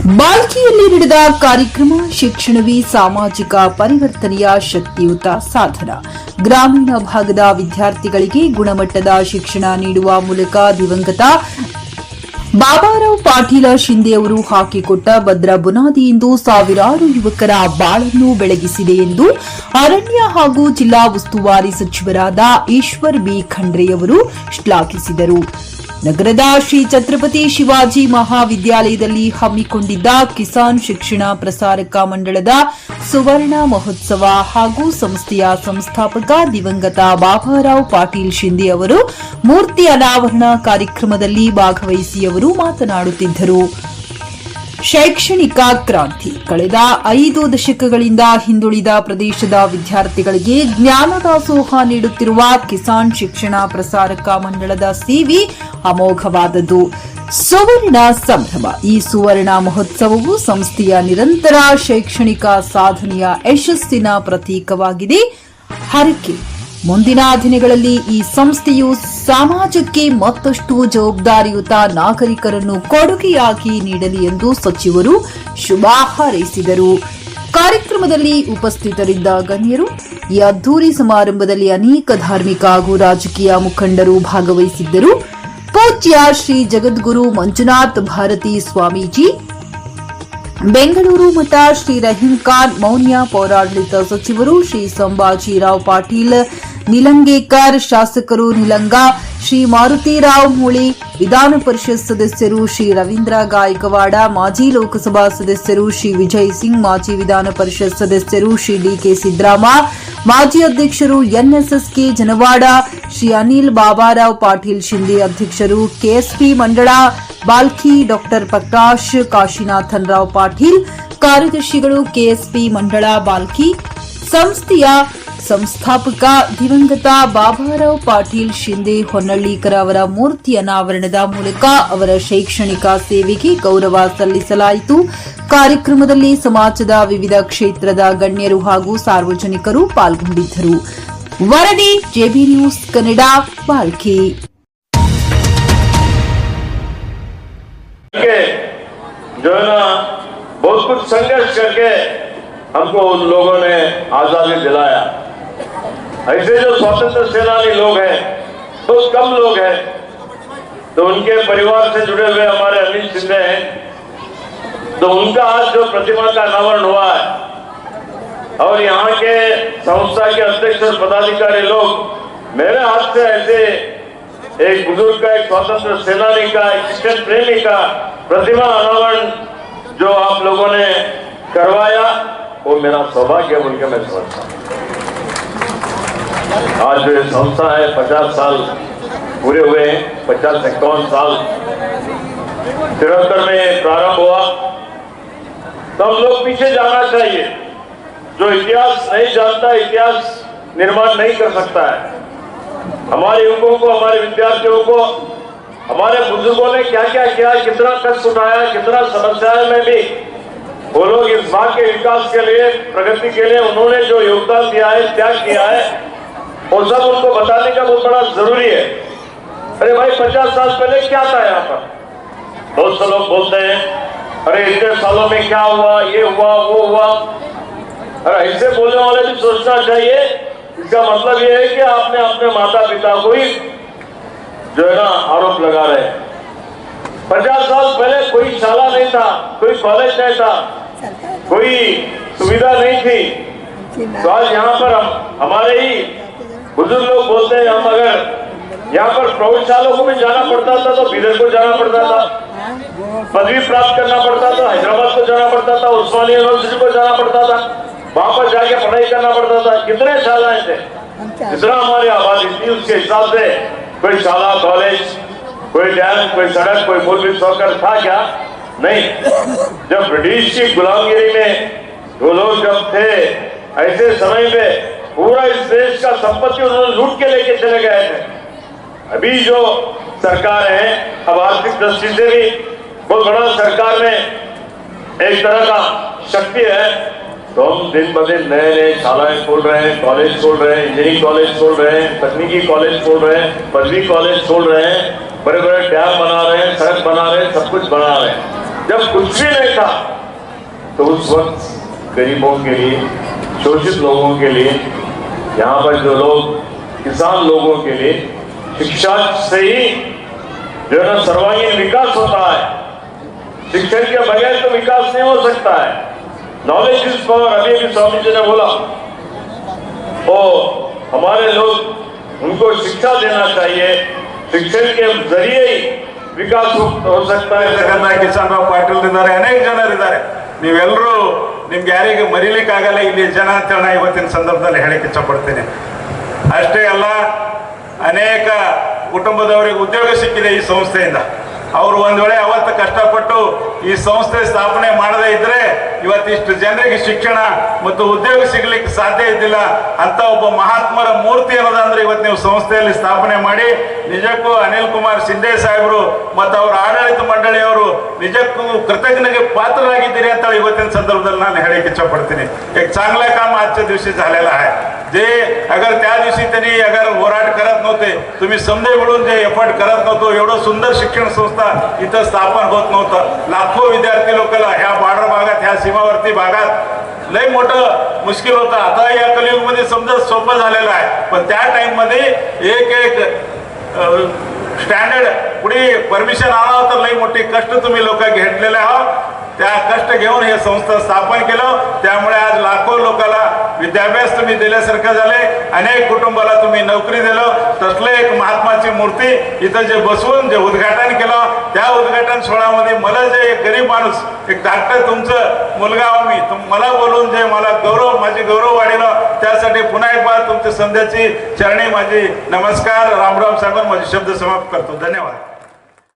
ಬಾಲ್ಕಿಯಲ್ಲಿ ನಡೆದ ಕಾರ್ಯಕ್ರಮ ಶಿಕ್ಷಣವೇ ಸಾಮಾಜಿಕ ಪರಿವರ್ತನೆಯ ಶಕ್ತಿಯುತ ಸಾಧನ. ಗ್ರಾಮೀಣ ಭಾಗದ ವಿದ್ಯಾರ್ಥಿಗಳಿಗೆ ಗುಣಮಟ್ಟದ ಶಿಕ್ಷಣ ನೀಡುವ ಮೂಲಕ ದಿವಂಗತ ಬಾಬಾರಾವ್ ಪಾಟೀಲ ಶಿಂದೆ ಅವರು ಹಾಕಿಕೊಟ್ಟ ಭದ್ರ ಬುನಾದಿಯಿಂದ ಸಾವಿರಾರು ಯುವಕರ ಬಾಳನ್ನು ಬೆಳಗಿಸಿದೆ ಎಂದು ಅರಣ್ಯ ಹಾಗೂ ಜಿಲ್ಲಾ ಉಸ್ತುವಾರಿ ಸಚಿವರಾದ ಈಶ್ವರ್ ಬಿ ಖಂಡ್ರೆ ಅವರು ಶ್ಲಾಘಿಸಿದರು. ನಗರದ ಶ್ರೀ ಛತ್ರಪತಿ ಶಿವಾಜಿ ಮಹಾವಿದ್ಯಾಲಯದಲ್ಲಿ ಹಮ್ಮಿಕೊಂಡಿದ್ದ ಕಿಸಾನ್ ಶಿಕ್ಷಣ ಪ್ರಸಾರಕ ಮಂಡಳದ ಸುವರ್ಣ ಮಹೋತ್ಸವ ಹಾಗೂ ಸಂಸ್ಥೆಯ ಸಂಸ್ಥಾಪಕ ದಿವಂಗತ ಬಾಬಾರಾವ್ ಪಾಟೀಲ್ ಶಿಂದೆ ಅವರು ಮೂರ್ತಿ ಅನಾವರಣ ಕಾರ್ಯಕ್ರಮದಲ್ಲಿ ಭಾಗವಹಿಸಿ ಅವರು ಮಾತನಾಡುತ್ತಿದ್ದರು. ಶೈಕ್ಷಣಿಕ ಕ್ರಾಂತಿ. ಕಳೆದ 5 ದಶಕಗಳಿಂದ ಹಿಂದುಳಿದ ಪ್ರದೇಶದ ವಿದ್ಯಾರ್ಥಿಗಳಿಗೆ ಜ್ಞಾನದಾಸೋಹ ನೀಡುತ್ತಿರುವ ಕಿಸಾನ್ ಶಿಕ್ಷಣ ಪ್ರಸಾರಕ ಮಂಡಳದ ಸೇವೆ ಅಮೋಘವಾದದ್ದು. ಸುವರ್ಣ ಸಂಭ್ರಮ. ಈ ಸುವರ್ಣ ಮಹೋತ್ಸವವು ಸಂಸ್ಥೆಯ ನಿರಂತರ ಶೈಕ್ಷಣಿಕ ಸಾಧನೆಯ ಯಶಸ್ಸಿನ ಪ್ರತೀಕವಾಗಿದೆ. ಹರಕೆ. ಮುಂದಿನ ದಿನಗಳಲ್ಲಿ ಈ ಸಂಸ್ಥೆಯು ಸಮಾಜಕ್ಕೆ ಮತ್ತಷ್ಟು ಜವಾಬ್ದಾರಿಯುತ ನಾಗರಿಕರನ್ನು ಕೊಡುಗೆಯಾಗಿ ನೀಡಲಿ ಎಂದು ಸಚಿವರು ಶುಭ ಹಾರೈಸಿದರು. ಕಾರ್ಯಕ್ರಮದಲ್ಲಿ ಉಪಸ್ಥಿತರಿದ್ದ ಗಣ್ಯರು. ಈ ಅದ್ದೂರಿ ಸಮಾರಂಭದಲ್ಲಿ ಅನೇಕ ಧಾರ್ಮಿಕ ಹಾಗೂ ರಾಜಕೀಯ ಮುಖಂಡರು ಭಾಗವಹಿಸಿದ್ದರು. ಪೂಜ್ಯ ಶ್ರೀ ಜಗದ್ಗುರು ಮಂಜುನಾಥ್ ಭಾರತಿ ಸ್ವಾಮೀಜಿ, ಬೆಂಗಳೂರು ಮಠ ಶ್ರೀ ರಹೀಂ ಖಾನ್ ಮೌನ್ಯ, ಪೌರಾಡಳಿತ ಸಚಿವರು ಶ್ರೀ ಸಂಭಾಜಿರಾವ್ ಪಾಟೀಲ್ ನಿಲಂಗೇಕರ್, ಶಾಸಕರು ನಿಲಂಗ ಶ್ರೀ ಮಾರುತಿರಾವ್ ಮೂಳಿ, ವಿಧಾನ ಪರಿಷತ್ ಸದಸ್ಯರು ಶ್ರೀ ರವೀಂದ್ರ ಗಾಯಕವಾಡ, ಮಾಜಿ ಲೋಕಸಭಾ ಸದಸ್ಯರು ಶ್ರೀ ವಿಜಯ್ ಸಿಂಗ್, ಮಾಜಿ ವಿಧಾನ ಪರಿಷತ್ ಸದಸ್ಯರು ಶ್ರೀ ಡಿಕೆ ಸಿದ್ದರಾಮ, ಮಾಜಿ ಅಧ್ಯಕ್ಷರು ಎನ್ಎಸ್ಎಸ್ಕೆ ಜನವಾಡ, ಶ್ರೀ ಅನಿಲ್ ಬಾಬಾರಾವ್ ಪಾಟೀಲ್ ಶಿಂದೆ, ಅಧ್ಯಕ್ಷರು ಕೆಎಸ್ಪಿ ಮಂಡಳ ಬಾಲ್ಕಿ, ಡಾಕ್ಟರ್ ಪ್ರಕಾಶ್ ಕಾಶಿನಾಥನ್ ರಾವ್ ಪಾಟೀಲ್, ಕಾರ್ಯದರ್ಶಿಗಳು ಕೆಎಸ್ಪಿ ಮಂಡಳ ಬಾಲ್ಕಿ. ಸಂಸ್ಥೆಯ ಸಂಸ್ಥಾಪಕ ದಿವಂಗತ ಬಾಬಾರಾವ್ ಪಾಟೀಲ್ ಶಿಂದೆ ಹೊನ್ನಳ್ಳಿಕರ ಅವರ ಮೂರ್ತಿ ಅನಾವರಣದ ಮೂಲಕ ಅವರ ಶೈಕ್ಷಣಿಕ ಸೇವೆಗೆ ಗೌರವ ಸಲ್ಲಿಸಲಾಯಿತು. ಕಾರ್ಯಕ್ರಮದಲ್ಲಿ ಸಮಾಜದ ವಿವಿಧ ಕ್ಷೇತ್ರದ ಗಣ್ಯರು ಹಾಗೂ ಸಾರ್ವಜನಿಕರು ಪಾಲ್ಗೊಂಡಿದ್ದರು. ವರದಿ ಜೆಬಿ ನ್ಯೂಸ್ ಕನ್ನಡ, ಬಾಲ್ಕಿ. जो है ना बहुत कुछ संघर्ष करके हमको उन लोगों ने आजादी दिलाया. ऐसे जो स्वतंत्र सेनानी लोग हैं बहुत कम लोग हैं. तो उनके परिवार से जुड़े हुए हमारे अनिल शिंदे हैं, तो उनका आज जो प्रतिमा का अनावरण हुआ है और यहाँ के संस्था के अध्यक्ष और पदाधिकारी लोग मेरे हाथ से ऐसे एक बुजुर्ग का, एक स्वतंत्र सेनानी का, एक शिक्षण प्रेमी का प्रतिमा अनावरण जो आप लोगों ने करवाया वो मेरा सौभाग्य बोल के मैं समझता हूँ. आज जो ये संस्था है 50 साल पूरे हुए हैं. 50-51 साल 73 में प्रारंभ हुआ. तो हम लोग पीछे जाना चाहिए. जो इतिहास नहीं जानता इतिहास निर्माण नहीं कर सकता है. हमारे युवकों को, हमारे विद्यार्थियों को हमारे बुजुर्गों ने क्या क्या किया, कितना कष्ट उठाया, कितना समस्याएं में भी वो लोग इस भाग के विकास के लिए, प्रगति के लिए उन्होंने जो योगदान दिया है, त्याग किया है, वो सब उनको बताने का बहुत बड़ा जरूरी है. अरे भाई 50 साल पहले क्या था यहाँ पर? बहुत से लोग बोलते हैं अरे इतने सालों में क्या हुआ, ये हुआ, वो हुआ. अरे ऐसे बोलने वाले भी सोचना चाहिए. इसका मतलब ये है कि आपने अपने माता पिता को ही जो है ना आरोप लगा रहे हैं. 50 साल पहले कोई शाला नहीं था, कोई कॉलेज नहीं था, कोई सुविधा नहीं थी. तो आज यहाँ पर हमारे ही बुजुर्ग लोग बोलते हैं हम अगर यहाँ पर प्रौढ़शालों को भी जाना पड़ता था तो बिदर को जाना पड़ता था, पदवी प्राप्त करना पड़ता था, हैदराबाद को जाना पड़ता था, उस्मानिया यूनिवर्सिटी को जाना पड़ता था, वहां पर जाके पढ़ाई करना पड़ता था. कितने शालाएं थे, जितना हमारी आबादी थी उसके हिसाब से कोई शाला, कॉलेज, कोई डैम, कोई सड़क, कोई मूलभूत सौकर्य था क्या? नहीं. जब ब्रिटिश की गुलामगिरी में वो लोग जब थे ऐसे समय में पूरा इस देश का संपत्ति उन्होंने लूट के लेके चले गए थे. अभी जो सरकार है अब आर्थिक दृष्टि से भी बहुत बड़ा सरकार में एक तरह का शक्ति है. तो हम दिन ब दिन नए नए शालाएं खोल रहे हैं, कॉलेज खोल रहे हैं, इंजीनियरिंग कॉलेज खोल रहे हैं, तकनीकी कॉलेज खोल रहे हैं, पदवी कॉलेज खोल रहे हैं, बड़े बड़े डैम बना रहे हैं, सड़क बना रहे हैं, सब कुछ बना रहे हैं. जब कुछ भी नहीं था तो उस वक्त गरीबों के लिए, शोषित लोगों के लिए, यहाँ पर जो लोग किसान लोगों के लिए शिक्षा से ही जो है ना सर्वांगीण विकास होता है। शिक्षण के बगैर तो विकास नहीं हो सकता है। नॉलेज इज पावर, अभी भी स्वामी जी ने बोला, वो हमारे लोग उनको शिक्षा देना चाहिए, शिक्षण के जरिए ही विकास हो सकता है। ಕಿಶನ್ರಾವ್ ಪಾಟೀಲ್ ಇದ್ದಾರೆ, ಅನೇಕ ಜನರಿದ್ದಾರೆ. ನೀವೆಲ್ಲರೂ ನಿಮ್ಗೆ ಯಾರಿಗೆ ಮರೀಲಿಕ್ಕಾಗಲ್ಲ ಇಲ್ಲಿ ಜನ ಅಂತ ನಾ ಇವತ್ತಿನ ಸಂದರ್ಭದಲ್ಲಿ ಹೇಳಕ್ಕೆ ಇಷ್ಟಪಡ್ತೀನಿ. ಅಷ್ಟೇ ಅಲ್ಲ, ಅನೇಕ ಕುಟುಂಬದವರಿಗೆ ಉದ್ಯೋಗ ಸಿಕ್ಕಿದೆ ಈ ಸಂಸ್ಥೆಯಿಂದ. ಅವರು ಒಂದು ವೇಳೆ ಅವತ್ತು ಕಷ್ಟಪಟ್ಟು ಈ ಸಂಸ್ಥೆ ಸ್ಥಾಪನೆ ಮಾಡದೇ ಇದ್ರೆ ಇವತ್ತಿಷ್ಟು ಜನರಿಗೆ ಶಿಕ್ಷಣ ಮತ್ತು ಉದ್ಯೋಗ ಸಿಗಲಿಕ್ಕೆ ಸಾಧ್ಯ ಇದ್ದಿಲ್ಲ. ಅಂತ ಒಬ್ಬ ಮಹಾತ್ಮರ ಮೂರ್ತಿ ಅನ್ನೋದಂದ್ರೆ ಇವತ್ತು ನೀವು ಸಂಸ್ಥೆಯಲ್ಲಿ ಸ್ಥಾಪನೆ ಮಾಡಿ ನಿಜಕ್ಕೂ ಅನಿಲ್ ಕುಮಾರ್ ಶಿಂದೆ ಸಾಹೇಬರು ಮತ್ತು ಅವರ ಆಡಳಿತ ಮಂಡಳಿಯವರು निजಕ್ಕೂ कृतज्ञतेಗೆ पात्ररागिದ್ದೀರಿ ಅಂತ ಇವತ್ತಿನ संदर्भात ನಾನು ಹೇಳಕ್ಕೆ इच्छापडತೀನಿ. एक चांगलं काम आजच्या दिवशी झालेलं आहे. जे अगर त्या दिवशी त्यांनी अगर होराट करत नव्हते, तुम्ही समजे मिळून जे एफर्ट करत नव्हतो, एवढं सुंदर शिक्षण संस्था इथं स्थापन होत नव्हतं. लाखो विद्यार्थी लोकांना ह्या बॉर्डर भागात, ह्या सीमावर्ती भागात लय मोठं मुश्किल होतं. आता या कलियुगमध्ये समजा सोपं झालेलं आहे, पण त्या टाइममध्ये एक स्टँडर्ड पुढे परमिशन आणावं तर लई मोठे कष्ट तुम्ही लोक घेतलेले आहात. त्या कष्ट घेऊन हे संस्था स्थापन केलं. त्यामुळे आज लाखो लोकांना विद्याभ्यास तुम्ही दिल्यासारखं झाले. अनेक कुटुंबाला तुम्ही नोकरी दिलं. तसले एक महात्माची मूर्ती इथं जे बसवून जे उद्घाटन केलं, त्या उद्घाटन सोहळ्यामध्ये मला जे एक गरीब माणूस, एक डॉक्टर तुमचं मुलगा मी मला बोलून जे मला माझी गौरव वाढेलं, त्यासाठी पुन्हा एक बार तुमच्या संध्याची चरणी माझी नमस्कार, रामराम सांगून माझे शब्द समाप्त करतो. धन्यवाद.